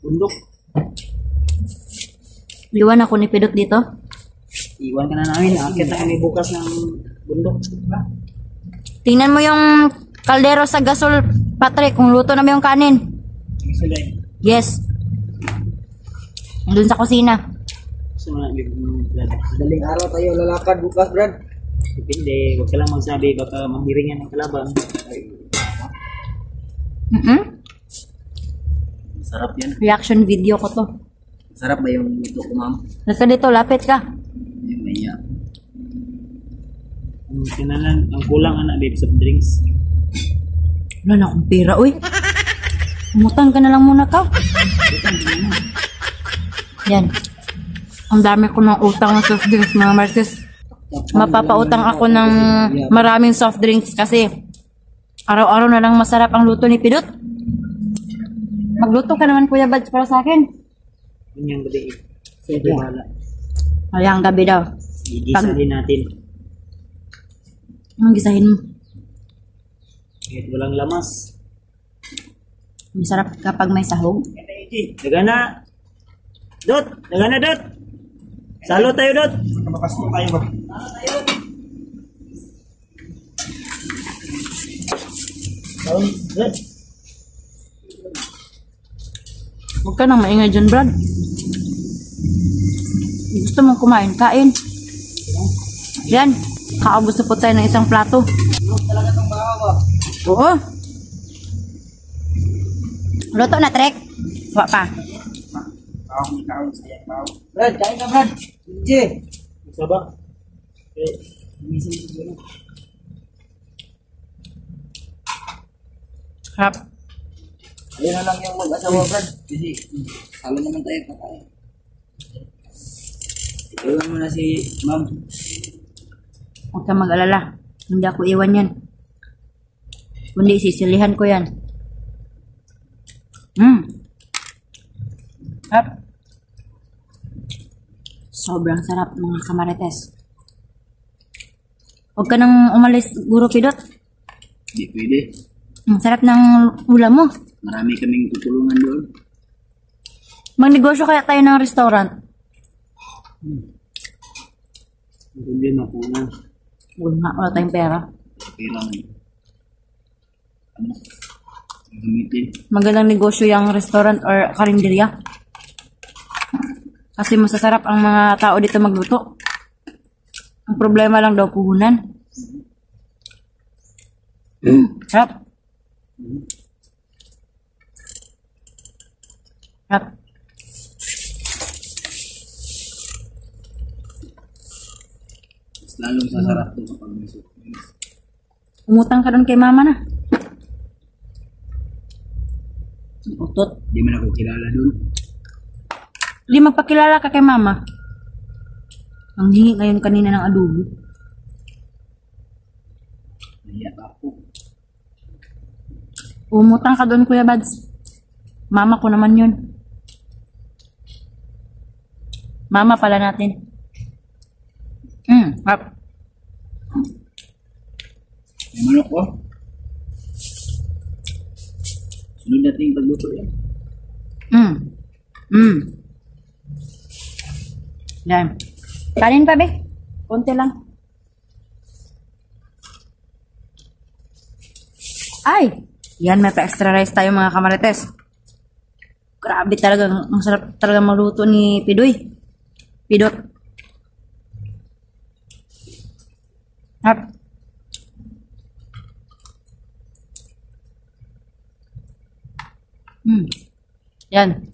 Bundok. Iwan ako ni Pidot dito. Iwan ka na namin. Akit na kami bukas ng bundok. Tingnan mo yung kaldero sa gasol, Patrick, kung luto na ba yung kanin. Sulay. Yes. Doon sa kusina. So, Brad. Daling araw tayo lalakad bukas, Brad. Depende. Huwag ka lang magsabi. Baka mahiringan ng kalaban. Sarap yan. Reaction video ko to. Sarap ba yung luto ko, ma'am? Nasa dito, lapit ka. Yung maya. Ang kinalan, ang kulang anak, babe, soft drinks. Wala na akong pera, uy. Umutang ka na lang muna ka. Yan. Ang dami ko ng utang ng soft drinks, mga Martes. Mapapautang ako ng maraming soft drinks kasi araw-araw na lang masarap ang luto ni Pidot. Magluto ka naman, Kuya Bads, para sa akin. Yun yung gabi. Sige, wala. Hayang gabi daw. Igisahin natin. Anong gisahin mo? Kahit walang lamas. Masarap kapag may sahog. Dagana! Dot! Dagana, Dot! Salo tayo, Dot! Makas mo tayo ba? Salo, Dot! Huwag ka nang maingay dyan, Brad. Gusto mong kumain, kain. Yan. Kaabos na po tayo ng isang plato. Talaga itong bawa. Oo. Luto na, Trek. Wa pa. Kaon, sayang kaon. Brad, kain ka, Brad. Hindi. Isa ba? Okay. Harap. Ayun na lang yung mag-asawa, Brad. Kasi, salo naman tayo kakain. Iwan mo na si ma'am. Huwag kang mag-alala. Hindi ako iwan yan. Kundi sisilihan ko yan. Harap. Sobrang sarap, mga kamarites. Huwag ka nang umalis, Guro Pidot. Hindi pwede. Ang sarap ng ulam mo. Marami kaming tutulungan doon. Magnegosyo kaya tayo ng restaurant. Hindi na po na. Wala tayong pera. Kailangan. Ano? Gamitin. Magandang negosyo yung restaurant or karinderya. Kasi masasarap ang mga tao dito magluto. Ang problema lang daw puhunan. Sarap. Sarap. Mas lalong sasarap to kapag may soup. Umutang ka doon kay mama na. Utot. Hindi man ako kilala doon. Di magpakilala ka kay mama. Ang hingi ngayon kanina ng adobo. Nahiya pa ako. Umutang ka doon, Kuya Bads. Mama ko naman yun. Mama pala natin. Harap. May manok ko. Sunod natin yung pagluto yan. Yan. Kanin pa, be? Konti lang. Ay! Yan, may pa-extra rice tayo, mga kamarites. Grabe talaga. Ang sarap talaga maluto ni Pidoy. Pidot. Harap. Yan.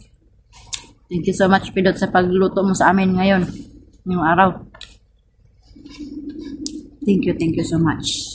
Thank you so much, Pidot, sa pagluto mo sa amin ngayon. Ngayong araw. Thank you so much.